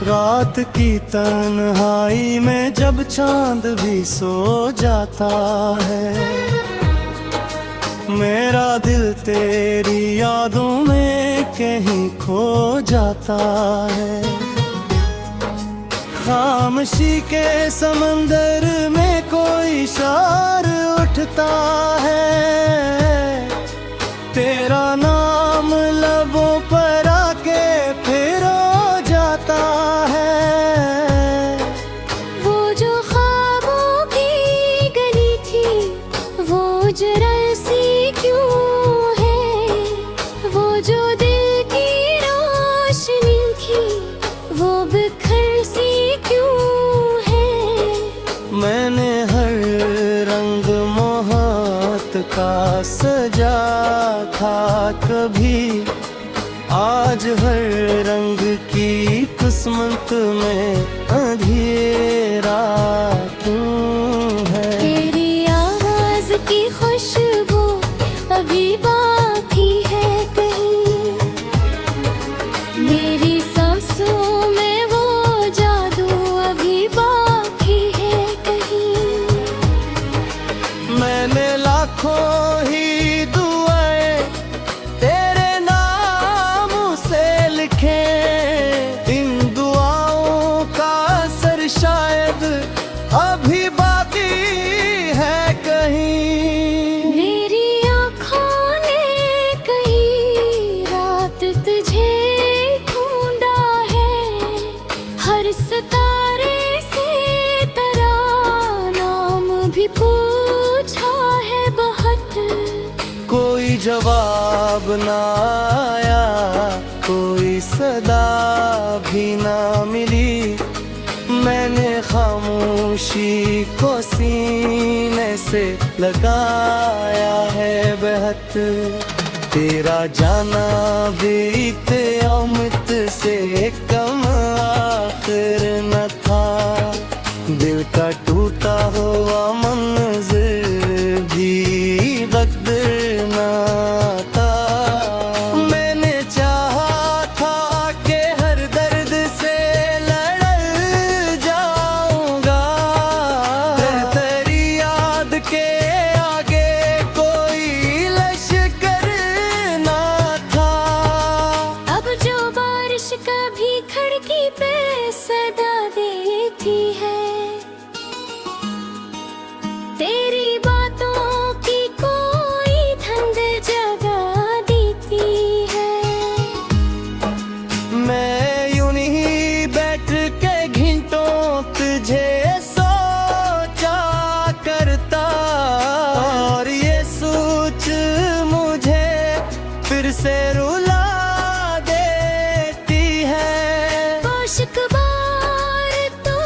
रात की तन्हाई में जब चांद भी सो जाता है, मेरा दिल तेरी यादों में कहीं खो जाता है। खामोशी के समंदर में कोई शार उठता है, तेरा नाम लबों पर आके फिर हो जाता है। वो जो ख्वाबों की गली थी वो जरा सी क्यों है, वो जो दिल की रोशनी थी वो बिखर सी क्यों है। मैंने हर रंग मोहब्बत का सजा था कभी, आज हर रंग की किस्मत में अंधेरा क्यों है। तेरी आवाज की खुशबू अभी बाकी है कहीं, मेरी सांसों में वो जादू अभी बाकी है कहीं। मैंने लाखों ही दुआएं तेरे नाम से लिखे, इन दुआओं का असर शायद अभी बाकी है कहीं। मेरी आँखों ने कई रात तुझे ढूंढा है, हर सितारे से तेरा नाम भी पूछा है बहुत। कोई जवाब ना आया, कोई सदा भी ना मिली, मैंने खामोशी को सीने से लगाया है बेहद। तेरा जाना भी क़यामत से कम आखिर न था, दिल का टूटा हुआ मंज़िल भी गद्र न था। मैंने चाहा था कि हर दर्द से लड़ जाऊंगा, तेरी याद के आगे कोई लश्कर ना था। अब जो बारिश कभी खिड़की पे सदा देती है, तेरी बातों की कोई धुंध जगा देती है। मैं यूं ही बैठ के घंटों तुझे सोचा करता, और ये सोच मुझे फिर से रुला देती है। आशिक बार तो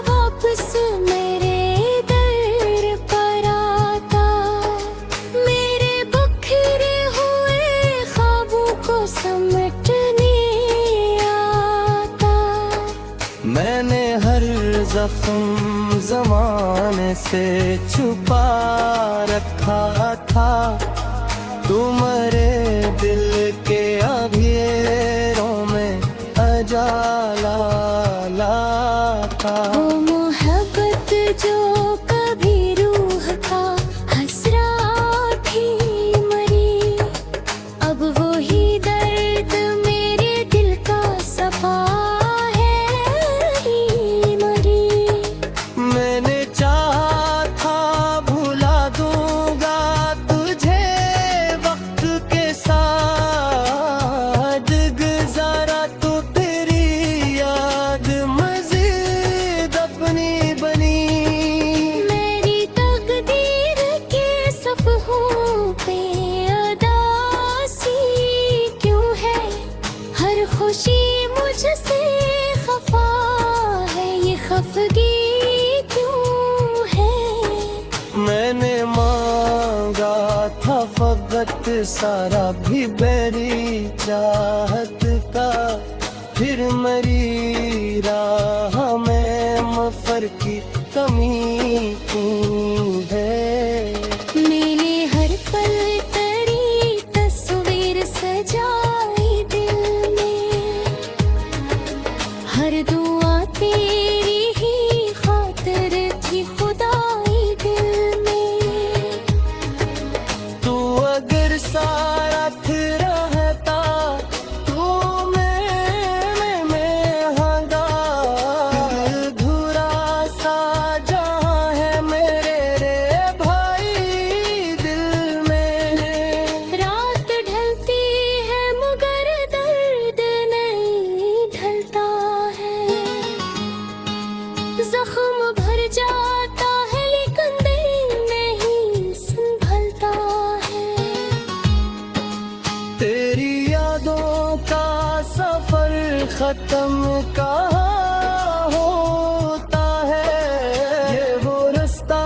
वापस मेरे दर पर आता, मेरे बिखरे हुए ख्वाबों को समेटने आता। मैंने हर जख्म ज़माने से छुपा रखा था, तुम्हारे दिल के अंधेरों में उजाला लाता। वो मोहब्बत जो कभी रूह का हसरा थी मरी, अब वो ही दर्द मेरे दिल का सफा है ही मरी। मैंने चाहा था भुला दूंगा तुझे वक्त के साथ, गुजारा तो तेरी याद मज़ीद अपनी बनी। मेरी तकदीर के सफ़हों पे अदासी क्यों है, हर खुशी मुझसे खफा है, ये खफगी क्यों है। मैंने मांगा था फकत सारा भी बेरी चाहत का, फिर मरी राह में मफर की कमी क्यों है। मैंने हर पल तेरी तस्वीर सजाई दिल में, हर दूर खत्म कहाँ होता है। ये वो रास्ता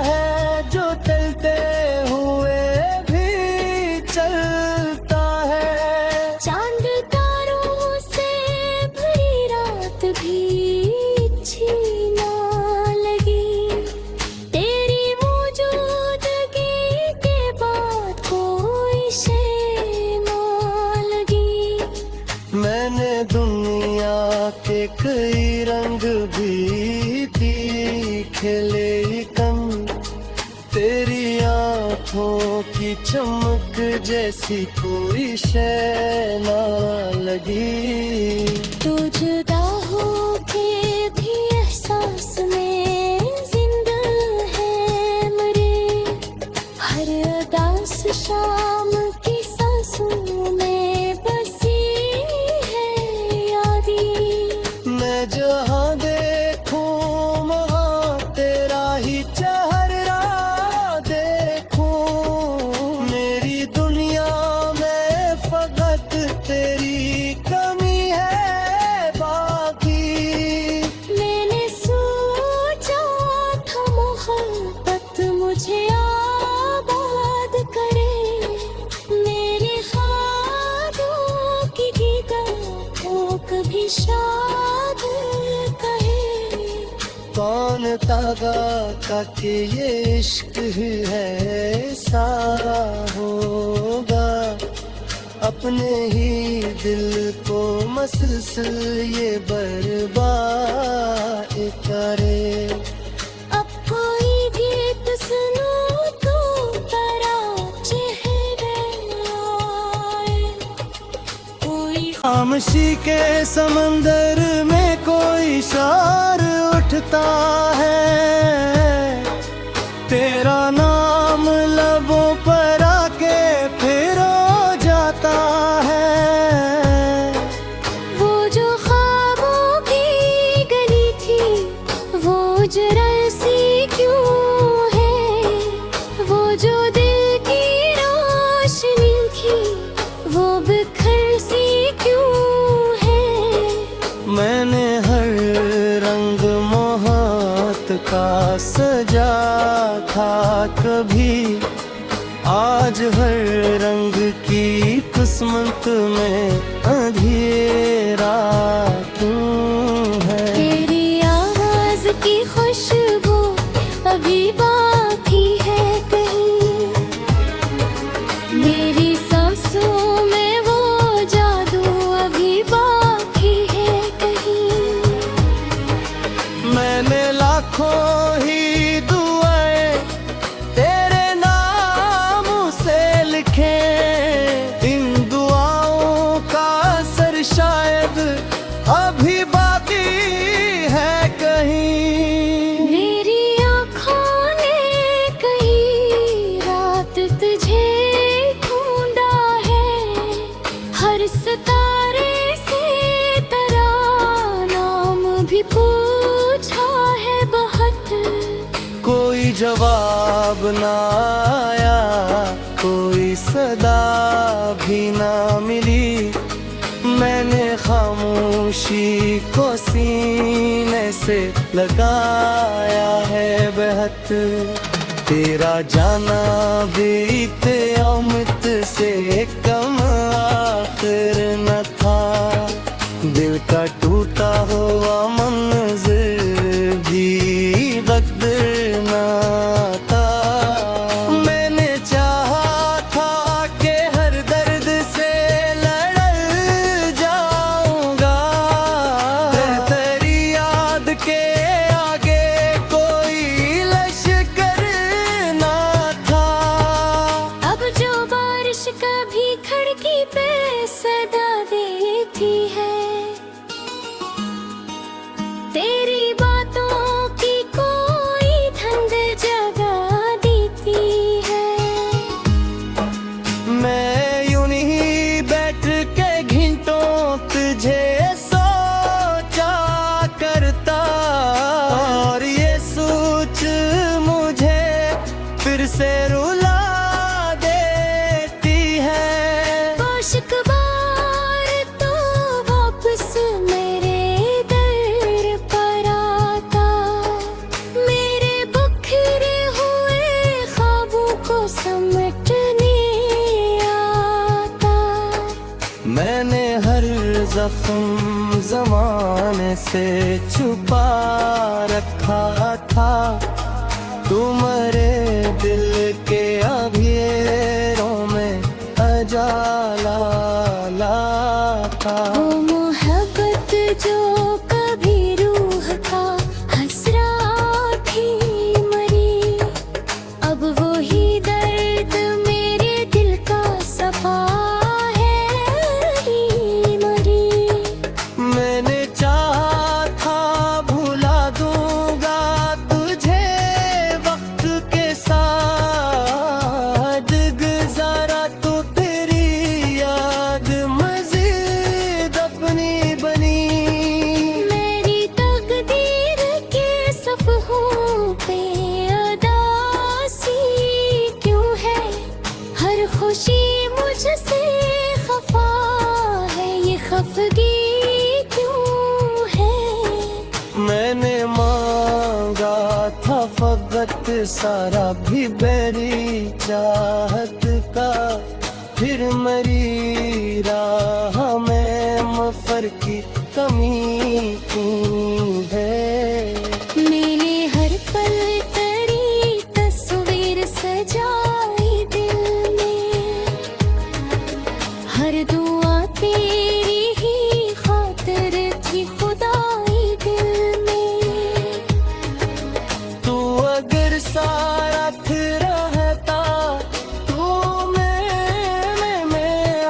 है जो चलते हुए भी चलता है। चांद तारों से भरी रात भी अच्छी ना लगी, तेरी मौजूदगी के बाद कोई शय ना लगी। मैंने दुनिया के कई रंग भी देखे, लेकिन तेरी आंखों की चमक जैसी कोई शय ना लगी। तू जुदा हो के भी एहसास में जिंदा है मेरे, हर उदास शाम की सांसों में बसी है यादें। मैं जहाँ देखूं वहाँ तेरा ही चेहरा देखूं। मेरी दुनिया में फकत तेरी कमी है बाकी। मैंने सोचा था मोहब्बत मुझे आबाद करे, मेरे ख्वाबों की दीदार को कभी शाद कहे। कौन तागा का कि ये इश्क ही है ऐसा होगा, अपने ही दिल को मसलसल ये बर्बाद करे। अब कोई गीत सुनो तो तारा चेहरे आए, कोई खामोशी के समंदर में कोई शार उठता है। तेरा नाम लबों पर आके फिर हो जाता है। वो जो ख्वाबों की गली थी वो जरा सी क्यों है, वो जो दिल की रोशनी थी वो बिखर सी क्यों है। मैंने हर रंग मोहब्बत का सजा था कभी, आज हर रंग की किस्मत में अंधेरा क्यों है। तेरी आवाज की खुशबू अभी बाकी है कहीं, मेरी सांसों में वो जादू अभी बाकी है कहीं। मैंने लाखों ही दुआएं तेरे नाम से लिखे, इन दुआओं का असर शायद अभी बाकी है कहीं। मेरी आँखों ने कई रात तुझे ढूंढा है, हर सितारे से तेरा नाम भी पूछा है बहुत। कोई जवाब ना आया, कोई सदा भी ना मिली। मैंने खामोशी को सीने से लगाया है बेहद। तेरा जाना भी क़यामत से कम आखिर न था। दिल का टूटा हुआ मंज़िल भी बदर न था। मैंने चाहा था कि हर दर्द से लड़ जाऊंगा, तेरी याद के आगे कोई लश्कर ना था। अब जो बारिश कभी खिड़की पे सदा देती है, जमाने से छुपा रखा था। तू मेरे दिल के अंधेरों में उजाला लाता। वो मोहब्बत जो कभी रूह का हसरा थी मरी, अब वो ही दर्द मेरे दिल का सफा है मरी। मैंने चाहा था भुला दूंगा तुझे वक्त के साथ, गुजारा तो तेरी याद मजीद अपनी बनी। मेरी तकदीर के सफ़हों पे उदासी क्यों है, हर खुशी मुझसे खफा है, ये खफगी क्यों है। मैंने मांगा था फकत सारा भी बेरी चाहत का, फिर मेरी राह में मफर की कमी क्यों है। मैंने हर पल तेरी तस्वीर सजाई दिल में, हर दुआ तेरी ही खातिर थी खुदाई दिल में। तू अगर साथ रहता तो मैं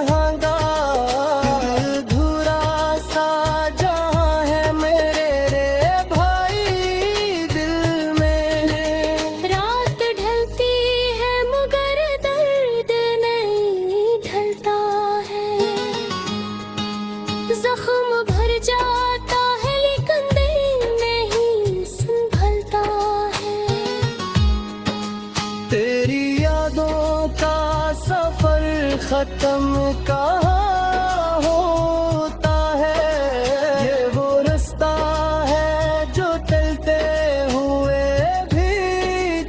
हांगा, अधूरा सा जहां है मेरे रे भाई दिल में। रात ढलती है मगर दर्द नहीं ढलता है, जख्म भर जाता है लेकिन दिल नहीं संभलता है। तेरी यादों का सफर खत्म कहाँ होता है, ये वो रास्ता है जो चलते हुए भी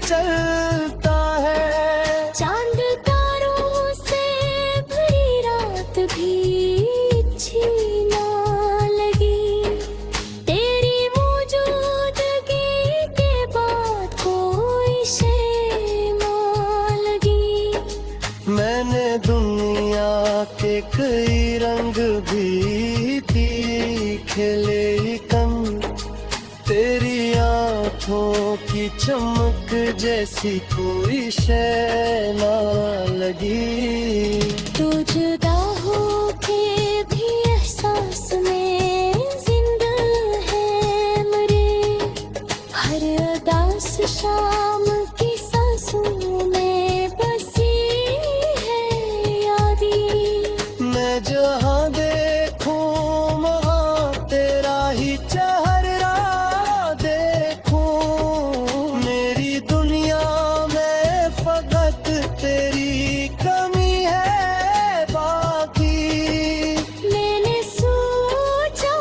चलता है। चांद तारों से भरी रात भी अच्छी ना लगी, तेरी मौजूदगी के बाद कोई शय ना लगी। मैंने दुनिया के कई रंग भी खेले कम, तेरी आंखों की चमक जैसी कोई शय ना लगी। तू जुदा हो के भी एहसास में जिंदा है मरे, हर उदास शाम की सांसों में बसी है यादी। मैं जहाँ देखूं वहाँ तेरा ही चेहरा देखूं, मेरी दुनिया में फकत तेरी कमी है बाकी। मैंने सोचा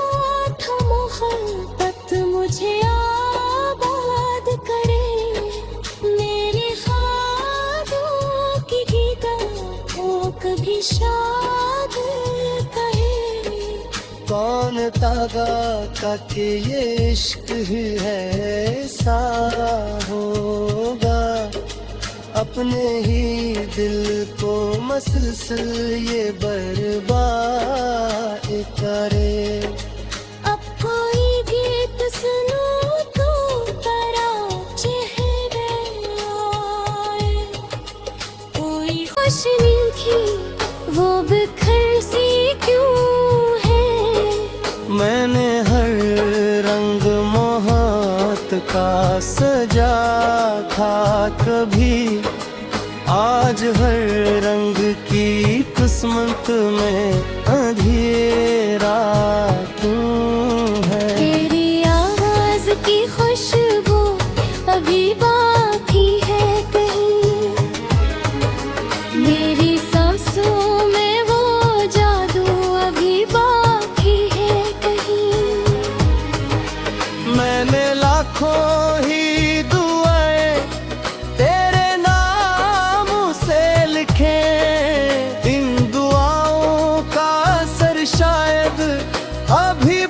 था मोहब्बत मुझे आबाद करे, मेरे ख्वाबों की गीतों कभी शाद कहे। कौन तागा का कि ये इश्क ही है ऐसा होगा, अपने ही दिल को मसलसल ये बर्बाद करे। अब कोई गीत सुनो तो तारा चेहरे आए, कोई खुशनी थी वो बिखर सी क्यों है। मैंने हर रंग मोहब्बत का सजा था कभी, आज हर रंग की किस्मत में अंधेरा क्यों है। तेरी आवाज की खुशबू अभी बाकी है कहीं, मेरी सांसों में वो जादू अभी बाकी है कहीं। मैंने लाखों ही दुआएं तेरे नाम से लिखे, इन दुआओं का असर शायद अभी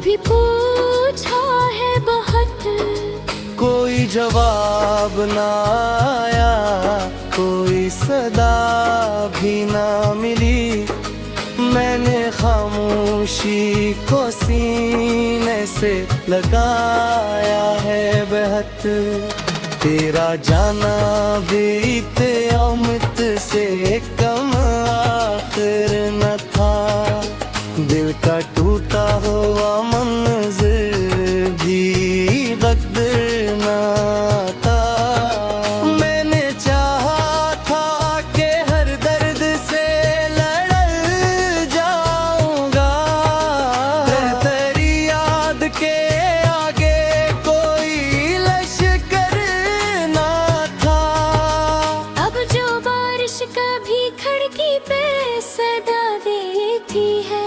भी पूछा है बहुत, कोई जवाब ना आया, कोई सदा भी ना मिली। मैंने खामोशी को सीने से लगाया है बेहद। तेरा जाना भी क़यामत से कम आखिर न था। दिल का टूटा हुआ मंज़िल भी गद्र न था। मैंने चाहा था कि हर दर्द से लड़ जाऊंगा, तेरी याद के आगे कोई लश्कर ना था। अब जो बारिश कभी खिड़की पे सदा देती है,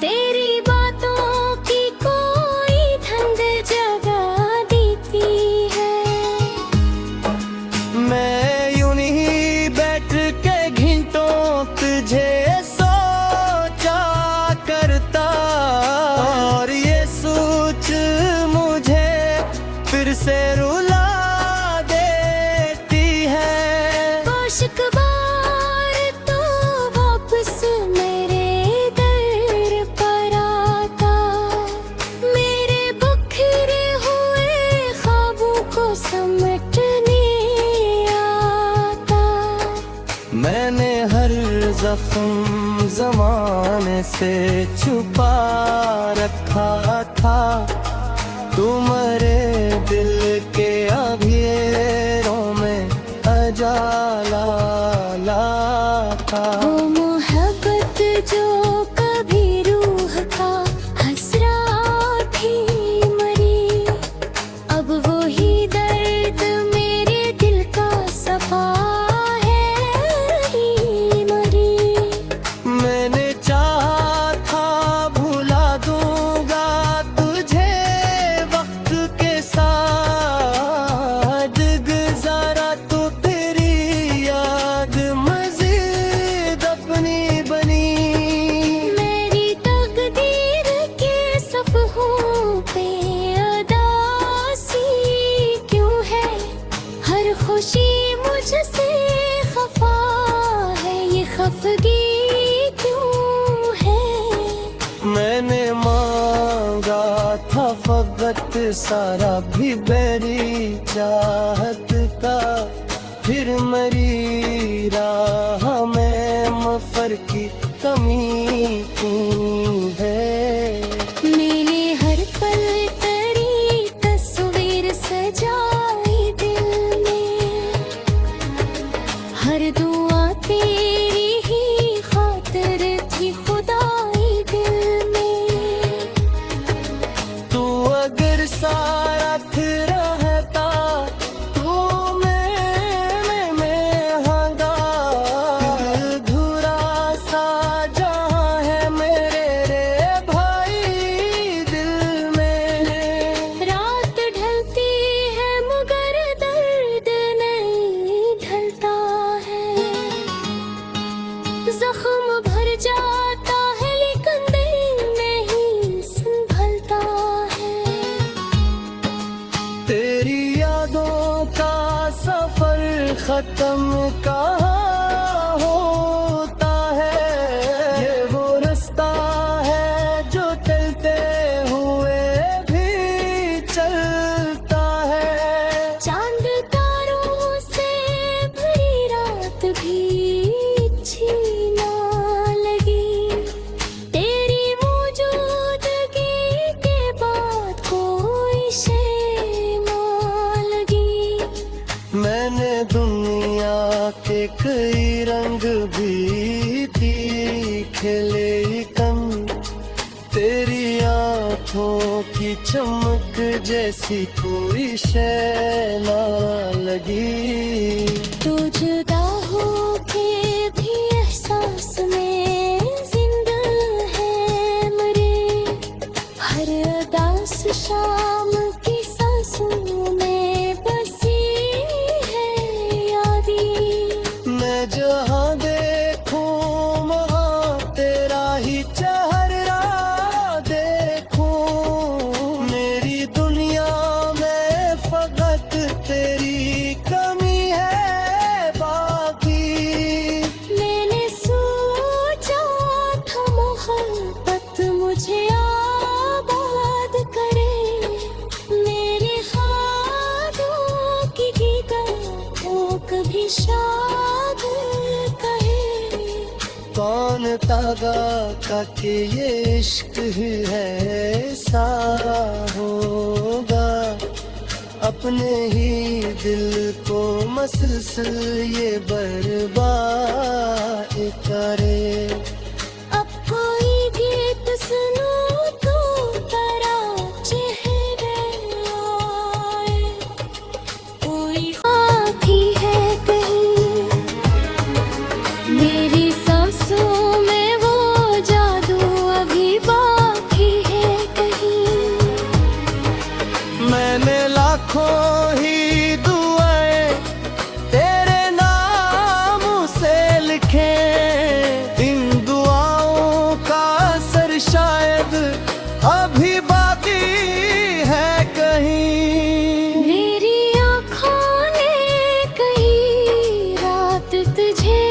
तेरी बातों की कोई धंध जगा देती है। मैं यूं ही बैठ के घंटों तुझे सोचा करता, और ये सोच मुझे फिर से रुला देती है। आशिक बार तो वापस मेरे दर पर आता, मेरे बिखरे हुए ख्वाबों को समेटने आता। मैंने हर जख्म ज़माने से छुपा रखा था। तुम्हारे दिल के अंधेरों में उजाला था। वो मोहब्बत जो कभी रूह का हसरा थी मरी, अब वो ही दर्द मेरे दिल का सफा है ही मरी। मैंने चाहा था भुला दूंगा तुझे वक्त के साथ, गुजारा तो तेरी याद मजीद अपनी बनी। मेरी तकदीर के सफ़हों पे अदासी क्यों है, हर खुशी मुझसे खफा है, ये खफगी क्यों है। मैंने मांगा था फकत सारा भी बेरी चाहत का, फिर मरी राह में मफर की कमी क्यों है। मैंने हर पल तेरी तस्वीर सजाई दिल में, हर दुआ तेरी ही खातिर थी खुदाई दिल में। तू अगर साथ रहता तू में हांगा, अधूरा सा जहां है मेरे रे भाई दिल में। रात ढलती है मगर दर्द नहीं ढलता है, जख्म भर जाता है लेकिन दिल नहीं संभलता है। तेरी यादों का सफर खत्म कहाँ होता है, ये वो रास्ता है जो चलते हुए भी चलता है। चांद तारों से भरी रात भी अच्छी ना लगी, तेरी मौजूदगी के बाद कोई शय ना लगी। मैंने दुनिया के कई रंग भी देखे लेकिन तेरी आँखों की चमक जैसी कोई शय ना लगी। तू जुदा हो के भी एहसास में जिंदा है मरे, हर अदास शाम की सांसों में बसी है यादी। मैं जहाँ देखूं वहाँ तेरा ही चेहरा मुझे आबाद करे, मेरे ख्वाबों की गीतों को कभी शाद कहे। कौन तागा का कि ये इश्क ही है सारा होगा, अपने ही दिल को मसलसल ये बर्बाद करे। अब कोई गीत सुनो तो तेरा चेहरे आए, कोई आँखी है कहीं, मेरी सांसों में वो जादू अभी बाकी है कहीं। मैंने लाखों ही दुआएं तेरे नाम से लिखे, इन दुआओं का असर शायद अभी बाकी है कहीं। मेरी आँखों ने कई रात तुझे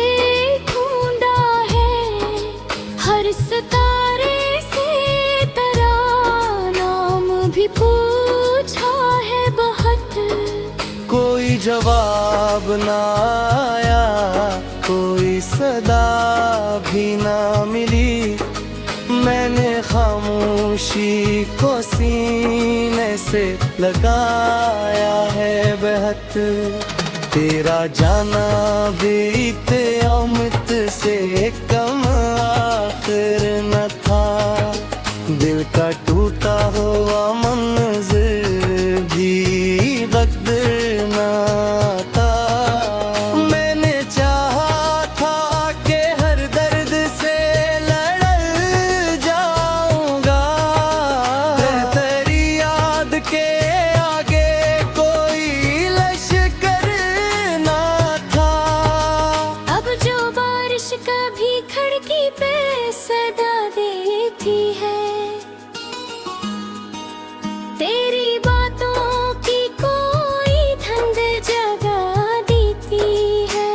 ढूंढा है, हर सितारे से तेरा नाम भी पूछा है बहुत। कोई जवाब ना आया, कोई सदा भी ना मिली, मैंने खामोशी को सीने से लगाया है बेहद। तेरा जाना भी क़यामत से कम आखिर न था, दिल का टूटा हुआ मंज़िल भी गद्र न था। मैंने चाहा था कि हर दर्द से लड़ जाऊंगा, तेरी याद के आगे कोई लश्कर ना था। अब जो बारिश कभी खिड़की पे सदा देती है, तेरी बातों की कोई धंध जगा देती है।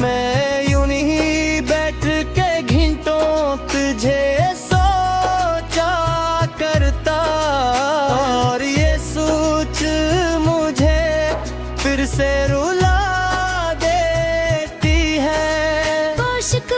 मैं यूं ही बैठ के घंटों तुझे सोचा करता, और ये सोच मुझे फिर से रुला देती है। आशिक